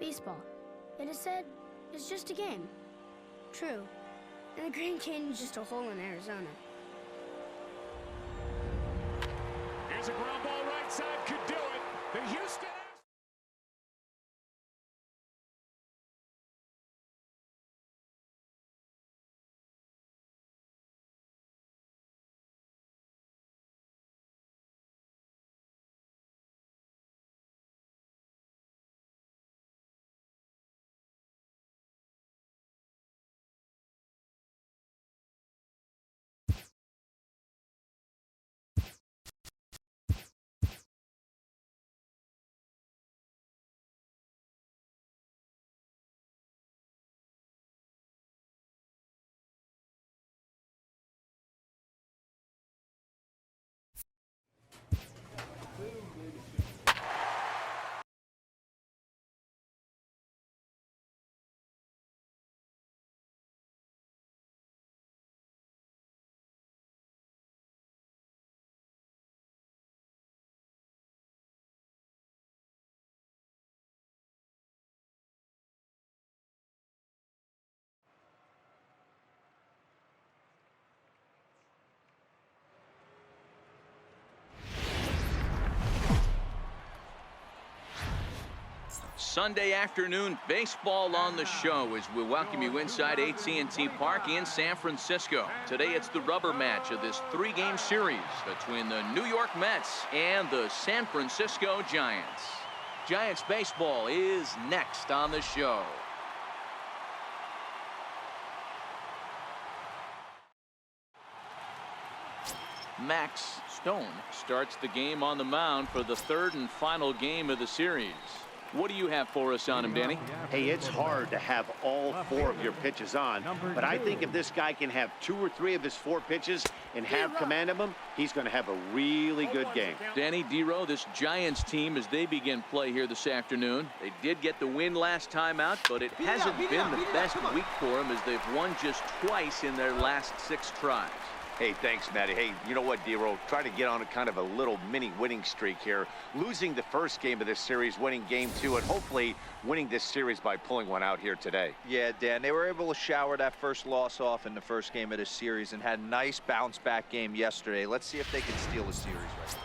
Baseball, it is said, is just a game. True. And the Grand Canyon's just a hole in Arizona. Here's a ground ball right side, could do it. The Houston... Sunday afternoon baseball on the show as we welcome you inside AT&T Park in San Francisco. Today it's the rubber match of this three-game series between the New York Mets and the San Francisco Giants. Giants baseball is next on the show. Max Stone starts the game on the mound for the third and final game of the series. What do you have for us on him, Danny? Hey, it's hard to have all four of your pitches on, but I think if this guy can have 2 or 3 of his 4 pitches and have command of them, he's going to have a really good game. Danny, D-Row, this Giants team, as they begin play here this afternoon, they did get the win last time out, but it hasn't been the best week for them as they've won just twice in their last 6 tries. Hey, thanks, Matty. Hey, you know what, D-Row? Try to get on a kind of a little mini winning streak here. Losing the first game of this series, winning game 2, and hopefully winning this series by pulling one out here today. Yeah, Dan, they were able to shower that first loss off in the first game of this series and had a nice bounce-back game yesterday. Let's see if they can steal the series right now.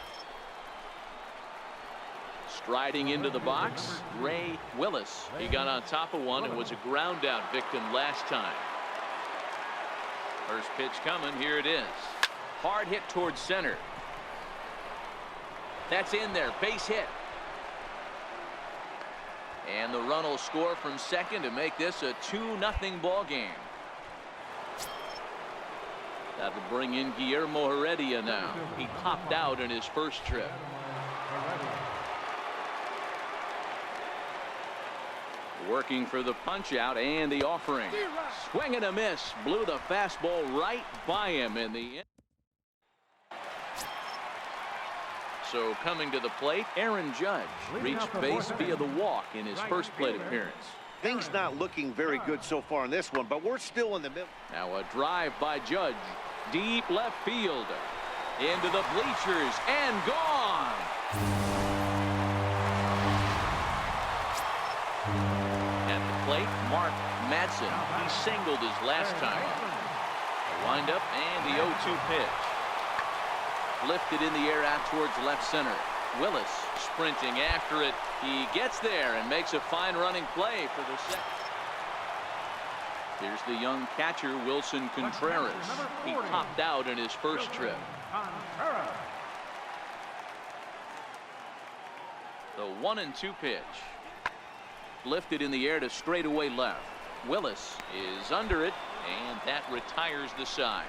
Striding into the box, Ray Willis. He got on top of one and was a ground-out victim last time. First pitch coming. Here it is. Hard hit towards center. That's in there. Base hit. And the run will score from second to make this a 2-0 ball game. That will bring in Guillermo Heredia now. He popped out in his first trip. Working for the punch out and the offering. Swing and a miss. Blew the fastball right by him in the end. So coming to the plate, Aaron Judge reached base via the walk in his first plate appearance. Things not looking very good so far in this one, but we're still in the middle. Now a drive by Judge. Deep left field. Into the bleachers and gone. Plate, Mark Madsen. He singled his last time. A windup and the 0-2 pitch. Lifted in the air out towards left center. Willis sprinting after it. He gets there and makes a fine running play for the second. Here's the young catcher, Wilson Contreras. He popped out in his first trip. The 1-2 pitch. Lifted in the air to straightaway left. Willis is under it, and that retires the side.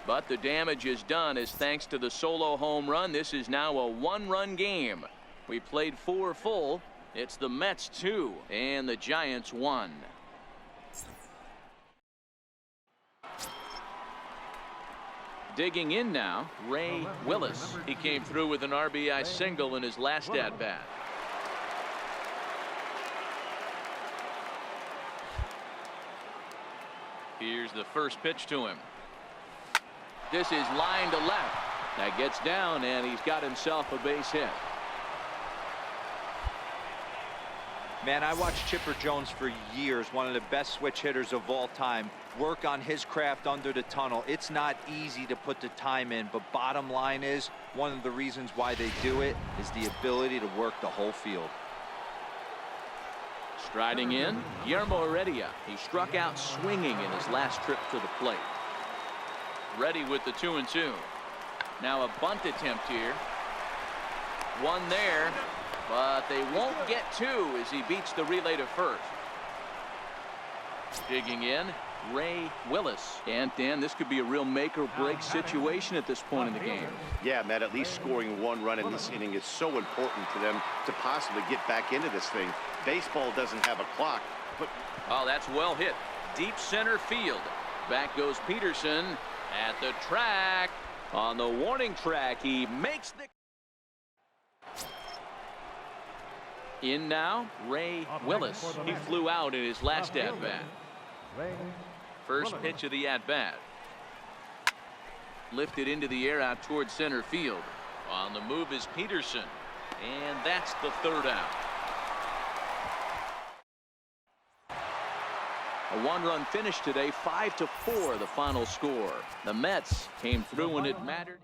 But the damage is done as thanks to the solo home run. This is now a 1-run game. We played 4 full. It's the Mets 2 and the Giants 1. Digging in now, Ray Willis. He came through with an RBI single in his last at-bat. Here's the first pitch to him. This is line to left. That gets down, and he's got himself a base hit. Man, I watched Chipper Jones for years, one of the best switch hitters of all time, work on his craft under the tunnel. It's not easy to put the time in, but bottom line is, one of the reasons why they do it is the ability to work the whole field. Striding in, Guillermo Heredia. He struck out swinging in his last trip to the plate. Ready with the 2-2. Now a bunt attempt here. One there, but they won't get two as he beats the relay to first. Digging in, Ray Willis. And Dan, this could be a real make or break situation at this point in the game. Yeah, Matt, at least scoring one run in this inning is so important to them to possibly get back into this thing. Baseball doesn't have a clock, but oh, that's well hit. Deep center field. Back goes Peterson at the track. On the warning track, he makes the in now, Ray Willis. He flew out in his last at-bat. First pitch of the at-bat. Lifted into the air out towards center field. On the move is Peterson. And that's the third out. A one-run finish today, 5-4 the final score. The Mets came through when it mattered.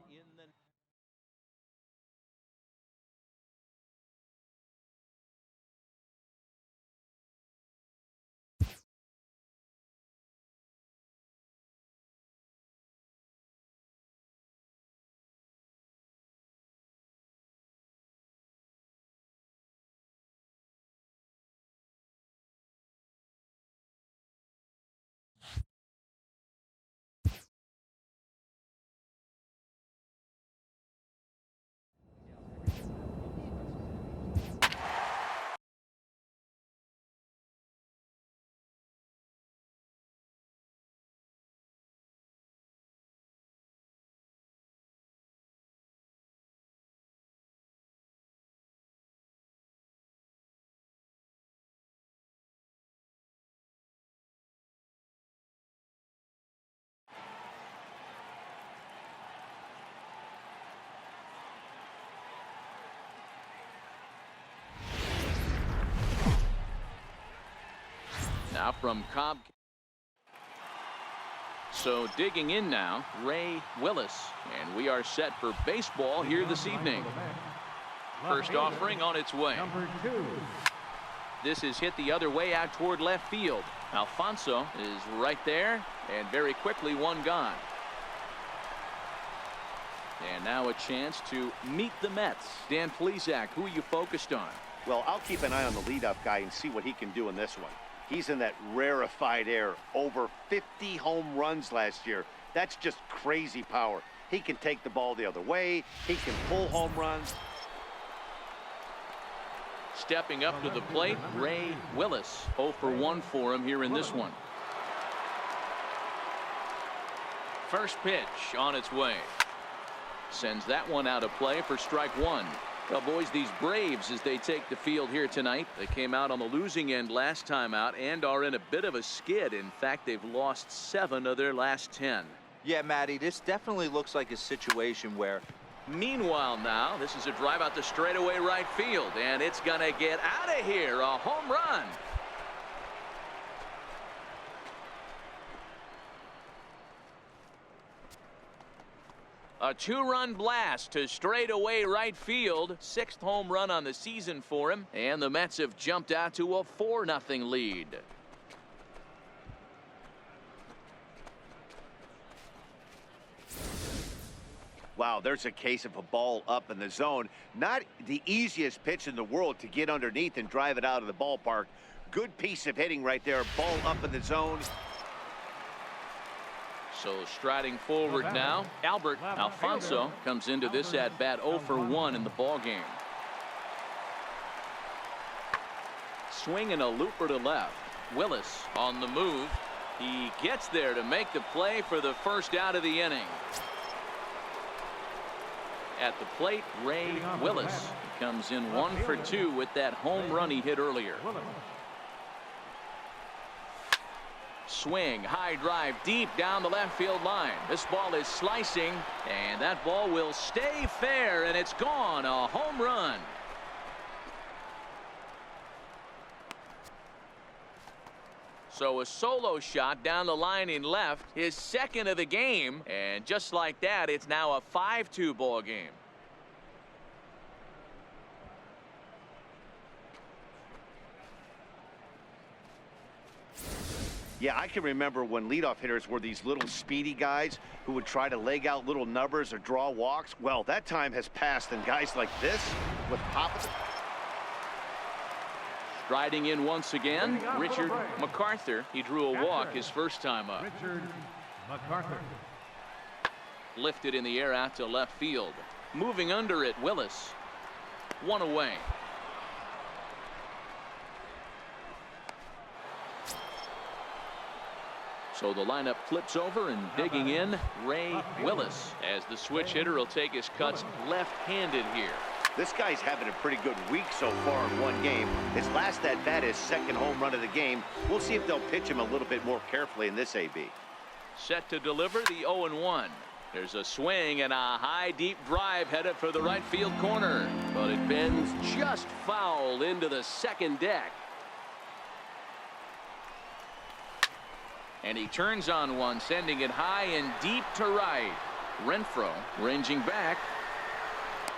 Now from Cobb. So digging in now, Ray Willis. And we are set for baseball here this evening. First offering on its way. This is hit the other way out toward left field. Alfonso is right there, and very quickly one gone. And now a chance to meet the Mets. Dan Plesac, who are you focused on? well, I'll keep an eye on the leadoff guy and see what he can do in this one. He's in that rarefied air. Over 50 home runs last year. That's just crazy power. He can take the ball the other way. He can pull home runs. Stepping up to the plate, Ray Willis. 0 for 1 for him here in this one. First pitch on its way. Sends that one out of play for strike one. Well, boys, these Braves, as they take the field here tonight, they came out on the losing end last time out and are in a bit of a skid. In fact, they've lost 7 of their last 10. Yeah, Matty, this definitely looks like a situation where... Meanwhile now, this is a drive out to straightaway right field, and it's going to get out of here. A home run. A 2-run blast to straightaway right field. 6th home run on the season for him, and the Mets have jumped out to a 4-0 lead. Wow, there's a case of a ball up in the zone. Not the easiest pitch in the world to get underneath and drive it out of the ballpark. Good piece of hitting right there. Ball up in the zone. So striding forward now, Albert Alfonso comes into this at bat 0 for 1 in the ball game. Swinging a looper to left. Willis on the move. He gets there to make the play for the first out of the inning. At the plate, Ray Willis. He comes in 1 for 2 with that home run he hit earlier. Swing, high drive, deep down the left field line. This ball is slicing, and that ball will stay fair, and it's gone. A home run. So a solo shot down the line in left, his second of the game, and just like that, it's now a 5-2 ball game. Yeah, I can remember when leadoff hitters were these little speedy guys who would try to leg out little numbers or draw walks. Well, that time has passed, and guys like this with pop. Striding in once again, Richard MacArthur. He drew a walk his first time up. Richard MacArthur. Lifted in the air out to left field. Moving under it, Willis. One away. So the lineup flips over, and digging in, Ray Willis, as the switch hitter will take his cuts left-handed here. This guy's having a pretty good week so far in one game. His last at-bat, his second home run of the game. We'll see if they'll pitch him a little bit more carefully in this AB. Set to deliver the 0-1. There's a swing and a high, deep drive headed for the right field corner. But it bends just foul into the second deck. And he turns on one, sending it high and deep to right. Renfroe ranging back.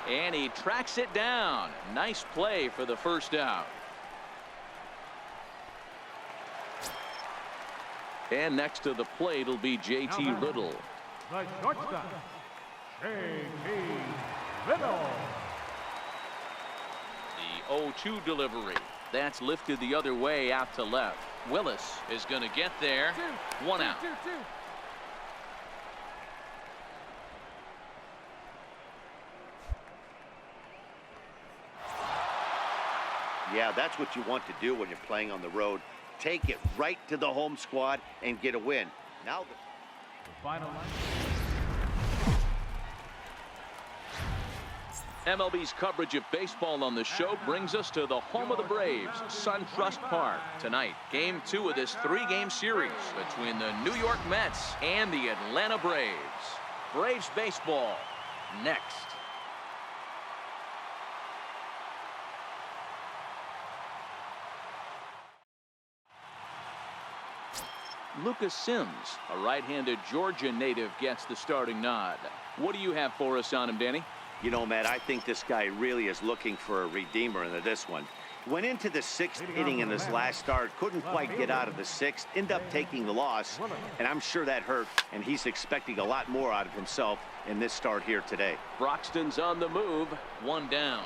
And he tracks it down. Nice play for the first out. And next to the plate will be J.T. Little. The shortstop, J.T. Little. The 0-2 delivery. That's lifted the other way out to left. Willis is going to get there. One out. Yeah, that's what you want to do when you're playing on the road. Take it right to the home squad and get a win. Now The final line. MLB's coverage of baseball on the show brings us to the home of the Braves, SunTrust Park. Tonight, Game 2 of this 3-game series between the New York Mets and the Atlanta Braves. Braves baseball next. Lucas Sims, a right-handed Georgia native, gets the starting nod. What do you have for us on him, Danny? You know, Matt, I think this guy really is looking for a redeemer in this one. Went into the 6th inning in his last start, couldn't quite get out of the 6th, ended up taking the loss, and I'm sure that hurt, and he's expecting a lot more out of himself in this start here today. Broxton's on the move, one down.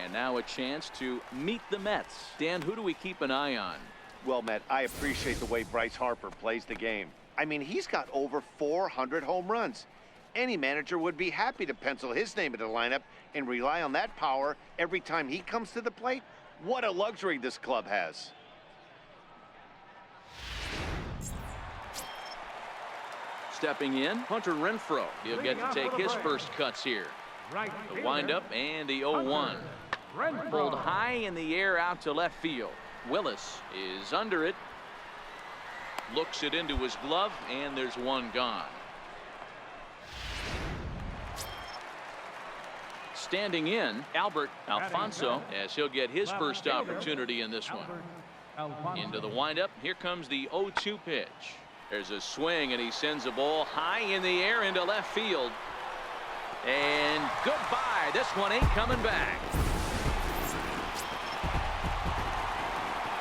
And now a chance to meet the Mets. Dan, who do we keep an eye on? Well, Matt, I appreciate the way Bryce Harper plays the game. I mean, he's got over 400 home runs. Any manager would be happy to pencil his name in the lineup and rely on that power every time he comes to the plate. What a luxury this club has. Stepping in, Hunter Renfroe. He'll get to take his first cuts here. The windup and the 0-1. Pulled high in the air out to left field. Willis is under it. Looks it into his glove, and there's one gone. Standing in, Albert Alfonso, as he'll get his first opportunity in this one. Into the windup, here comes the 0-2 pitch. There's a swing, and he sends a ball high in the air into left field. And goodbye. This one ain't coming back.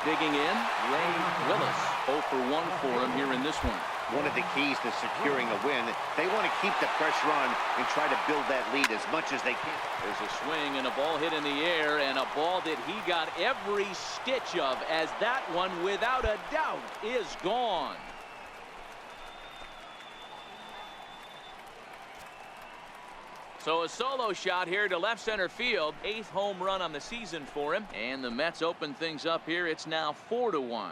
Digging in, Ray Willis. 0 for 1 for him here in this one. One of the keys to securing a win, they want to keep the pressure on and try to build that lead as much as they can. There's a swing and a ball hit in the air, and a ball that he got every stitch of, as that one, without a doubt, is gone. So a solo shot here to left center field. 8th home run on the season for him. And the Mets open things up here. It's now 4-1.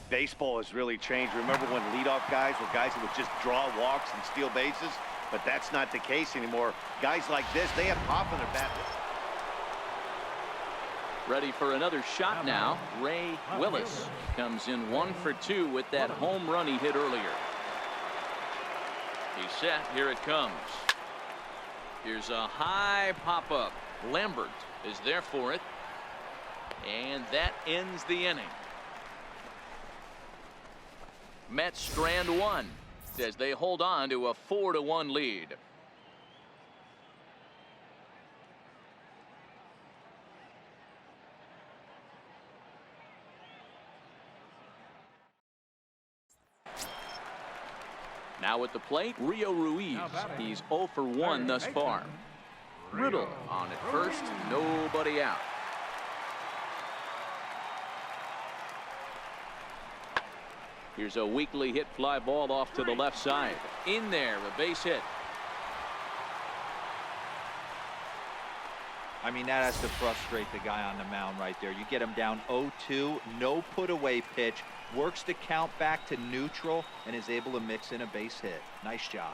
Baseball has really changed. Remember when leadoff guys were guys who would just draw walks and steal bases? But that's not the case anymore. Guys like this, they have pop in their bat. Ready for another shot now. Ray Willis comes in 1 for 2 with that home run he hit earlier. He's set. Here it comes. Here's a high pop-up. Lambert is there for it. And that ends the inning. Mets strand one as they hold on to a 4-1 lead. Now at the plate, Rio Ruiz. He's 0 for 1 thus far. Riddle on at first, nobody out. Here's a weakly hit fly ball off to the left side. In there, a base hit. I mean, that has to frustrate the guy on the mound right there. You get him down 0-2, no put away pitch, works the count back to neutral, and is able to mix in a base hit. Nice job.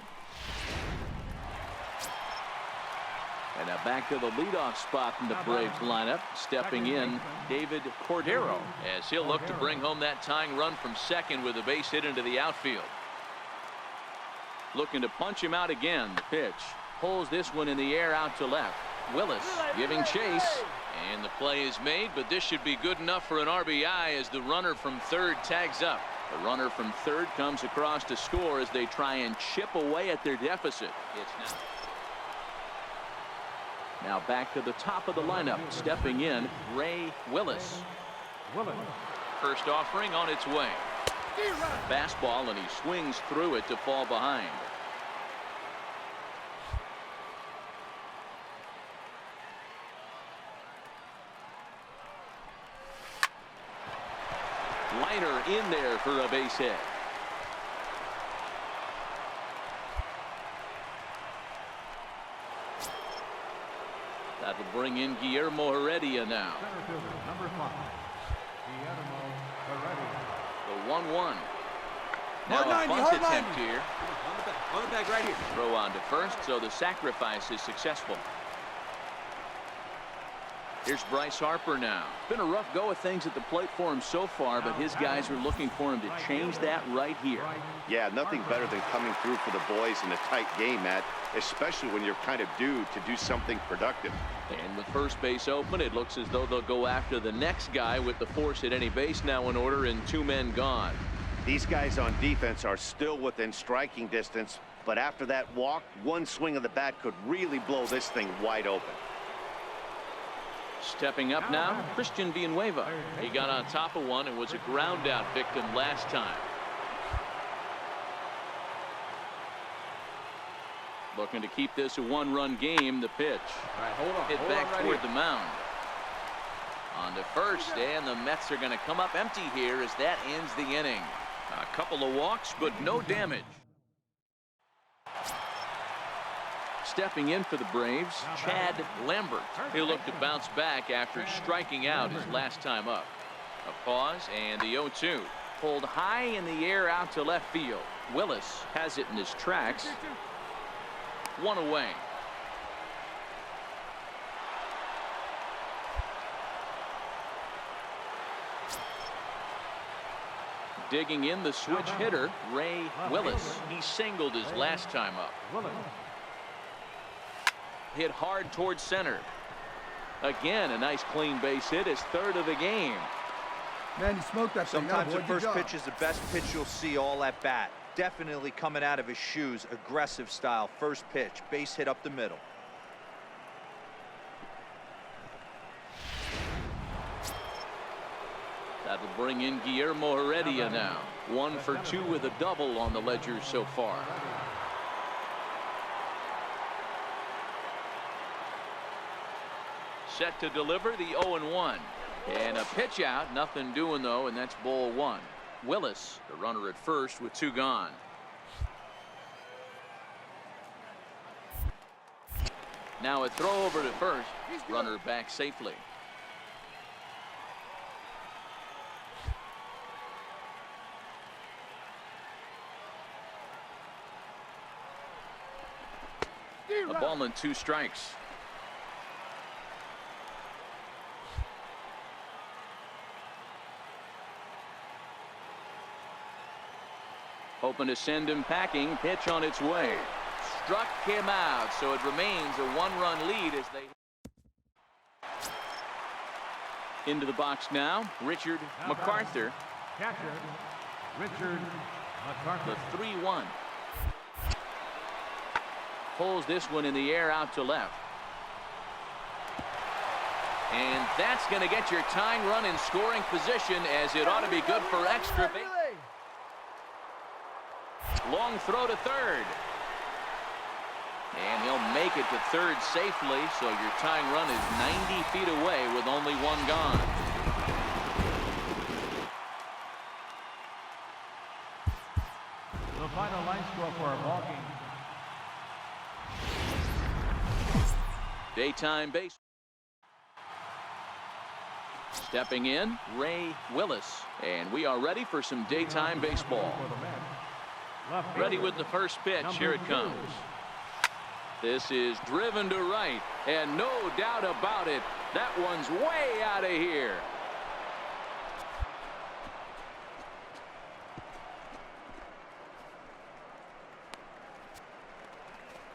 And now back to the leadoff spot in the Braves lineup. Stepping in, David Cordero, as he'll look to bring home that tying run from second with a base hit into the outfield. Looking to punch him out again. The pitch pulls this one in the air out to left. Willis giving chase, and the play is made, but this should be good enough for an RBI as the runner from third tags up. The runner from third comes across to score as they try and chip away at their deficit. It's now back to the top of the lineup. Stepping in, Ray Willis. First offering on its way. Fastball, and he swings through it to fall behind. Liner in there for a base hit. That will bring in Guillermo Heredia now. Number 5, Guillermo Heredia. The 1-1. Now a bunt attempt here. On the back right here. Throw on to first, so the sacrifice is successful. Here's Bryce Harper now. Been a rough go of things at the plate for him so far, but his guys are looking for him to change that right here. Yeah, nothing better than coming through for the boys in a tight game, Matt, especially when you're kind of due to do something productive. And with first base open, it looks as though they'll go after the next guy with the force at any base now in order and 2 men gone. These guys on defense are still within striking distance, but after that walk, one swing of the bat could really blow this thing wide open. Stepping up now, Christian Villanueva. He got on top of one and was a ground out victim last time. Looking to keep this a 1-run game. The pitch. All right, hold on. Hit back right toward here. the mound. On to first, and the Mets are going to come up empty here as that ends the inning. A couple of walks, but no damage. Stepping in for the Braves, Chad Lambert. He'll look to bounce back after striking out his last time up. A pause, and the 0-2. Pulled high in the air out to left field. Willis has it in his tracks. 1 away. Digging in the switch hitter, Ray Willis. He singled his last time up. Hit hard towards center. Again, a nice clean base hit, his third of the game. Man, you smoked that thing. Sometimes the first pitch is the best pitch you'll see all at bat. Definitely coming out of his shoes. Aggressive style. First pitch. Base hit up the middle. That will bring in Guillermo Heredia now. 1 for 2 with a double on the ledger so far. Set to deliver the 0-1. And a pitch out. Nothing doing, though, and that's ball 1. Willis, the runner at first with 2 gone. Now a throw over to first. Runner back safely. A ball and 2 strikes. Hoping to send him packing. Pitch on its way. Struck him out, so it remains a one-run lead as they... Into the box now, Richard MacArthur. Catcher, Richard MacArthur. The 3-1. Pulls this one in the air out to left. And that's going to get your tying run in scoring position, as it ought to be good for extra base. Long throw to third. And he'll make it to third safely, so your tying run is 90 feet away with only one gone. The final line score for our ball game. Daytime base. Stepping in, Ray Willis. And we are ready for some daytime baseball. Ready with the first pitch. Here it comes. This is driven to right, and no doubt about it, that one's way out of here.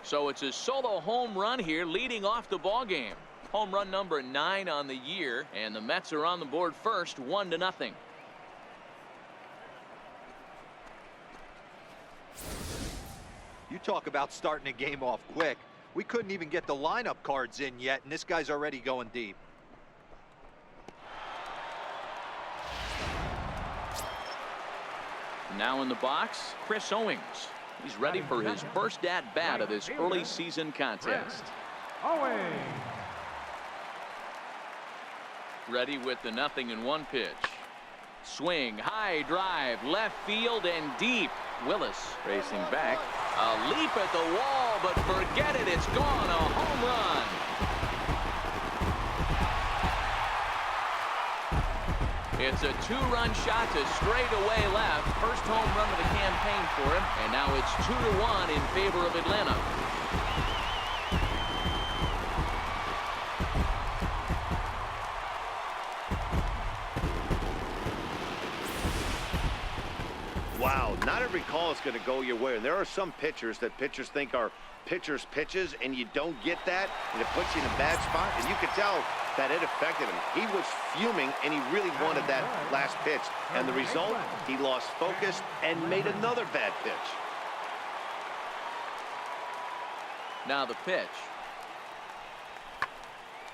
So it's a solo home run here, leading off the ball game. Home run number 9 on the year, and the Mets are on the board first, 1-0. You talk about starting a game off quick. We couldn't even get the lineup cards in yet, and this guy's already going deep. Now in the box, Chris Owings. He's ready for his first at-bat of this early season contest. Owings. Ready with the 0-1 pitch. Swing, high drive, left field and deep. Willis racing back. A leap at the wall, but forget it, it's gone. A home run. It's a 2-run shot to straightaway left. First home run of the campaign for him, and now it's 2-1 in favor of Atlanta. Wow, not every call is going to go your way. And there are some pitchers that pitchers think are pitchers' pitches, and you don't get that, and it puts you in a bad spot. And you could tell that it affected him. He was fuming, and he really wanted that last pitch. And the result, he lost focus and made another bad pitch. Now the pitch.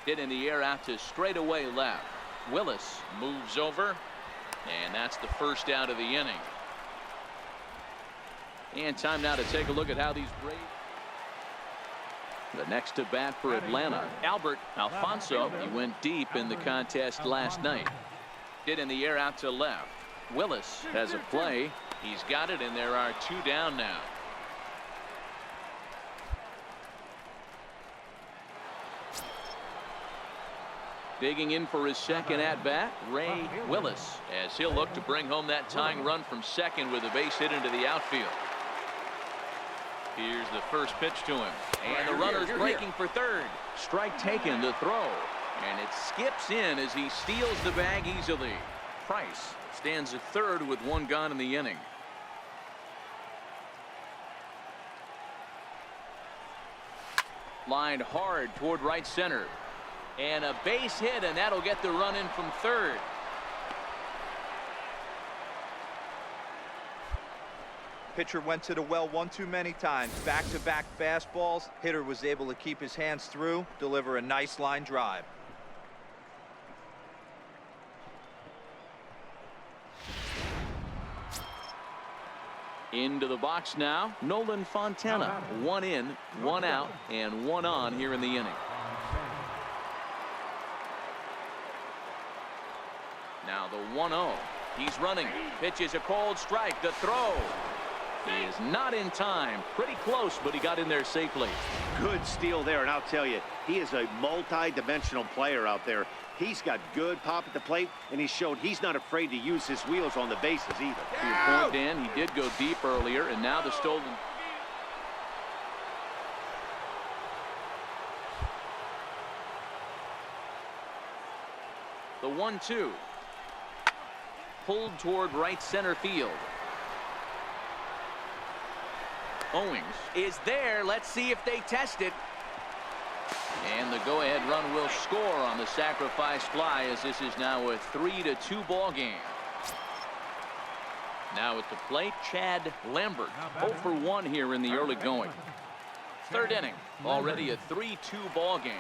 Hit in the air out to straightaway left. Willis moves over, and that's the first out of the inning. And time now to take a look at how these Braves. The next to bat for Atlanta, Albert Alfonso. He went deep in the contest last night. Hit in the air out to left. Willis has a play. He's got it, and there are 2 down now. Digging in for his second at-bat, Ray Willis, as he'll look to bring home that tying run from second with a base hit into the outfield. Here's the first pitch to him, and the runner's breaking for third. Strike taken, the throw, and it skips in as he steals the bag easily. Price stands at third with 1 gone in the inning. Lined hard toward right center, and a base hit, and that'll get the run in from third. Pitcher went to the well one too many times. Back-to-back fastballs. Hitter was able to keep his hands through, deliver a nice line drive. Into the box now, Nolan Fontana. 1 in, 1 out, and 1 on here in the inning. Now the 1-0. He's running. Pitches a cold strike. The throw. He is not in time. Pretty close, but he got in there safely. Good steal there, and I'll tell you, he is a multi-dimensional player out there. He's got good pop at the plate, and he showed he's not afraid to use his wheels on the bases either. To your point, Dan, he did go deep earlier, and now the stolen. The 1-2. Pulled toward right center field. Owings is there. Let's see if they test it. And the go-ahead run will score on the sacrifice fly, as this is now a 3-2 ball game. Now at the plate, Chad Lambert, 0 for 1 here in the early going. Third inning, already a 3-2 ball game.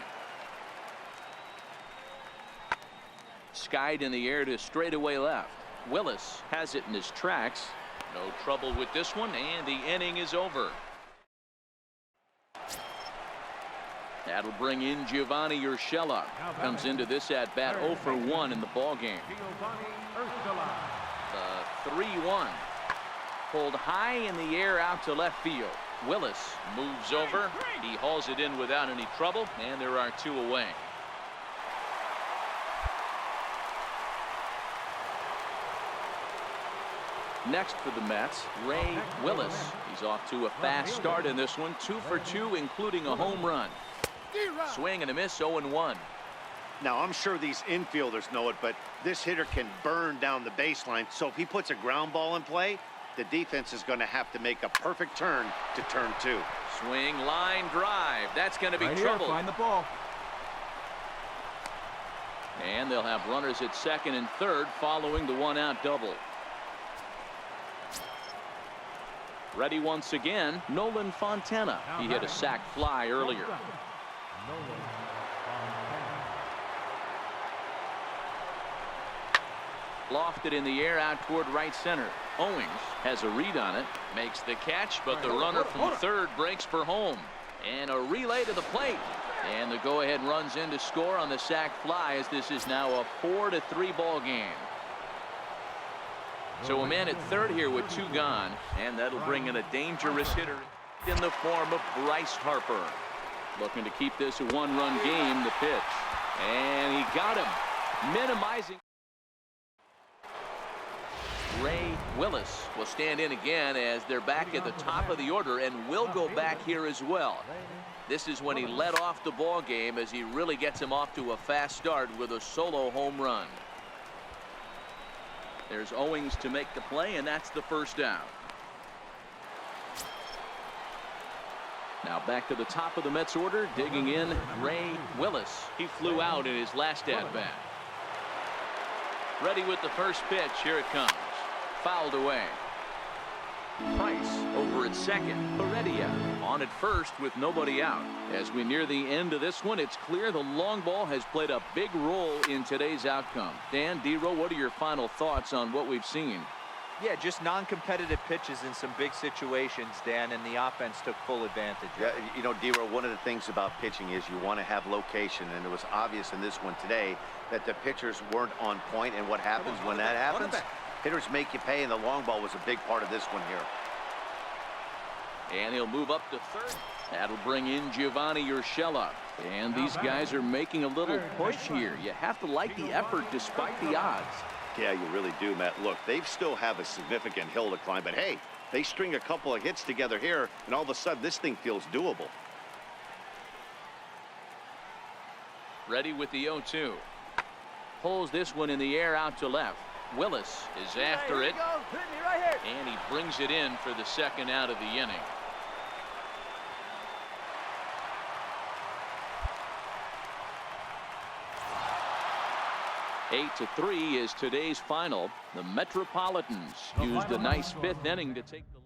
Skied in the air to straightaway left. Willis has it in his tracks. No trouble with this one, and the inning is over. That'll bring in Giovanni Urshela. Comes into this at bat 0 for 1 in the ball game. The 3-1. Pulled high in the air out to left field. Willis moves over. He hauls it in without any trouble, and there are 2 away. Next for the Mets, Ray Willis. He's off to a fast start in this one. 2 for 2, including a home run. Swing and a miss, 0-1. Now, I'm sure these infielders know it, but this hitter can burn down the baseline. So if he puts a ground ball in play, the defense is going to have to make a perfect turn to turn 2. Swing, line drive. That's going to be trouble. Find the ball. And they'll have runners at second and third following the 1-out double. Ready once again, Nolan Fontana. He hit a sac fly earlier. Lofted in the air out toward right center. Owings has a read on it, makes the catch, but the runner from third breaks for home. And a relay to the plate. And the go-ahead runs in to score on the sac fly, as this is now a 4-3 ball game. So a man at third here with 2 gone, and that'll bring in a dangerous hitter in the form of Bryce Harper. Looking to keep this a 1-run game. The pitch, and he got him, minimizing. Ray Willis will stand in again, as they're back at the top of the order, and will go back here as well. This is when he led off the ball game, as he really gets him off to a fast start with a solo home run. There's Owings to make the play, and that's the first out. Now back to the top of the Mets order, digging in, Ray Willis. He flew out in his last at-bat. Ready with the first pitch. Here it comes. Fouled away. Price over at second. Heredia on at first with nobody out. As we near the end of this one, it's clear the long ball has played a big role in today's outcome. Dan, D-Row, what are your final thoughts on what we've seen? Yeah, just non-competitive pitches in some big situations, Dan, and the offense took full advantage. Yeah, you know, D-Row, one of the things about pitching is you want to have location, and it was obvious in this one today that the pitchers weren't on point, and what happens when that happens? Hitters make you pay, and the long ball was a big part of this one here. And he'll move up to third. That'll bring in Giovanni Urshela. And these guys are making a little push here. You have to like the effort despite the odds. Yeah, you really do, Matt. Look, they still have a significant hill to climb, but hey, they string a couple of hits together here, and all of a sudden this thing feels doable. Ready with the 0-2. Pulls this one in the air out to left. Willis is after it, and he brings it in for the second out of the inning. 8-3 is today's final. The Metropolitans used a nice 5th inning to take the